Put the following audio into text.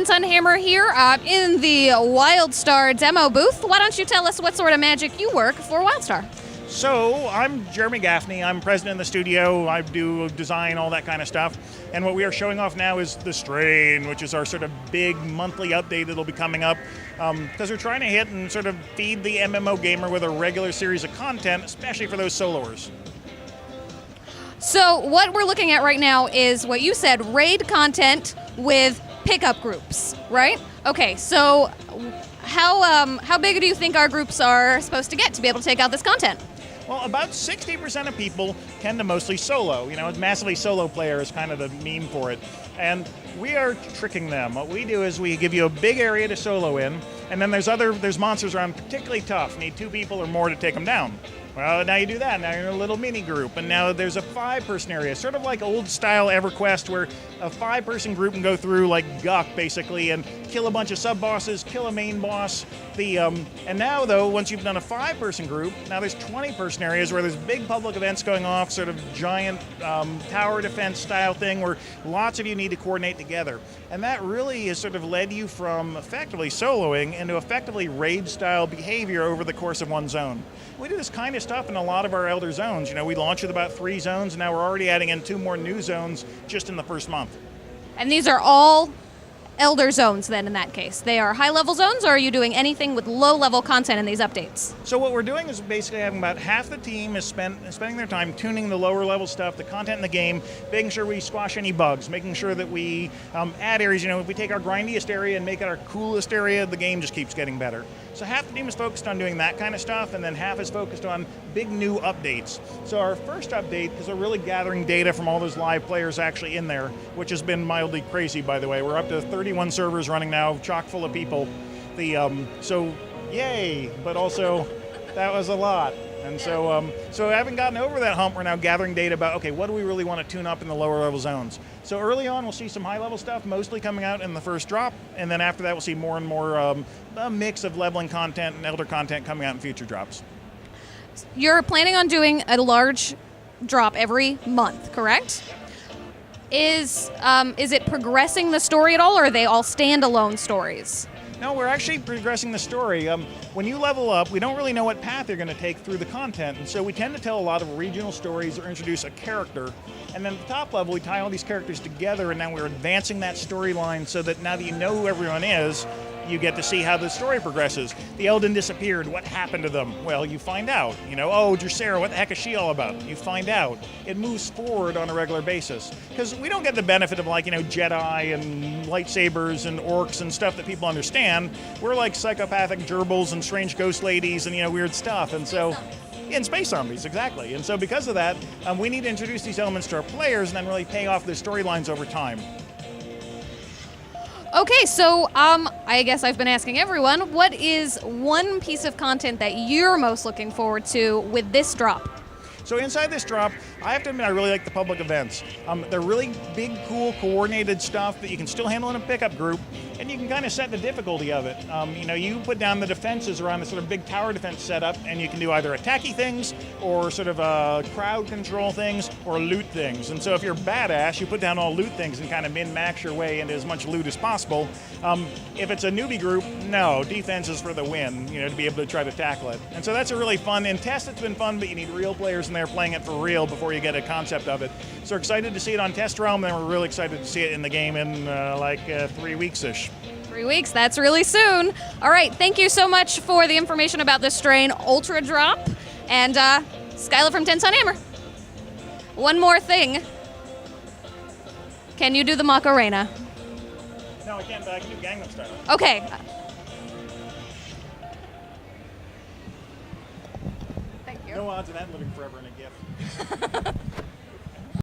10 Ton Hammer here in the WildStar demo booth. Why don't you tell us what sort of magic you work for WildStar? So, I'm Jeremy Gaffney. I'm president of the studio. I do design, all that kind of stuff. And what we are showing off now is The Strain, which is our sort of big monthly update that'll be coming up. Because we're trying to hit and sort of feed the MMO gamer with a regular series of content, especially for those soloers. So what we're looking at right now is what you said, raid content with pickup groups, right? Okay, so how big do you think our groups are supposed to get to be able to take out this content? Well, about 60% of people tend to mostly solo. You know, a massively solo player is kind of the meme for it. And we are tricking them. What we do is we give you a big area to solo in, and then there's monsters around particularly tough. You need 2 people or more to take them down. Well, now you do that. Now you're in a little mini group, and now there's a 5-person area, sort of like old-style EverQuest, where a 5-person group can go through like Guck, basically, and kill a bunch of sub-bosses, kill a main boss. And now, though, once you've done a 5-person group, now there's 20-person areas where there's big public events going off, sort of giant tower defense style thing, where lots of you need to coordinate together. And that really has sort of led you from effectively soloing into effectively raid-style behavior over the course of one zone. We do this kind of stuff in a lot of our Elder zones. You know, we launched with about 3 zones, and now we're already adding in 2 more new zones just in the first month. And these are all Elder zones then in that case. They are high-level zones, or are you doing anything with low-level content in these updates? So what we're doing is basically having about half the team is spending their time tuning the lower-level stuff, the content in the game, making sure we squash any bugs, making sure that we add areas. You know, if we take our grindiest area and make it our coolest area, the game just keeps getting better. So half the team is focused on doing that kind of stuff, and then half is focused on big new updates. So our first update, because we're really gathering data from all those live players actually in there, which has been mildly crazy, by the way. We're up to 31 servers running now, chock full of people. So yay, but also that was a lot. And so having gotten over that hump, we're now gathering data about, okay, what do we really want to tune up in the lower level zones? So early on, we'll see some high level stuff, mostly coming out in the first drop, and then after that, we'll see more and more a mix of leveling content and Elder content coming out in future drops. You're planning on doing a large drop every month, correct? Is it progressing the story at all, or are they all standalone stories? No, we're actually progressing the story. When you level up, we don't really know what path you're going to take through the content, and so we tend to tell a lot of regional stories or introduce a character, and then at the top level, we tie all these characters together, and now we're advancing that storyline so that now that you know who everyone is, you get to see how the story progresses. The Elden disappeared. What happened to them? Well, you find out. You know, oh, Dracera, what the heck is she all about? You find out. It moves forward on a regular basis. Because we don't get the benefit of, like, you know, Jedi and lightsabers and orcs and stuff that people understand. We're like psychopathic gerbils and strange ghost ladies and, you know, weird stuff. And so, in space armies, exactly. And so because of that, we need to introduce these elements to our players and then really pay off the storylines over time. Okay, so I guess I've been asking everyone, what is one piece of content that you're most looking forward to with this drop? So inside this drop, I have to admit I really like the public events. They're really big, cool, coordinated stuff that you can still handle in a pickup group, and you can kind of set the difficulty of it. You know, you put down the defenses around the sort of big tower defense setup, and you can do either attacky things, or sort of crowd control things, or loot things. And so if you're badass, you put down all loot things and kind of min-max your way into as much loot as possible. If it's a newbie group, no, defense is for the win, you know, to be able to try to tackle it. And so that's a really fun, in test it's been fun, but you need real players in there playing it for real before you get a concept of it. So we're excited to see it on test realm, and we're really excited to see it in the game in 3 weeks-ish. 3 weeks, that's really soon. All right, thank you so much for the information about the Strain Ultra Drop, and Skyla from 10 Ton Hammer. One more thing. Can you do the Macarena? No, I can't, but I can do Gangnam Style. Okay. Thank you. No odds of that living forever in a gift.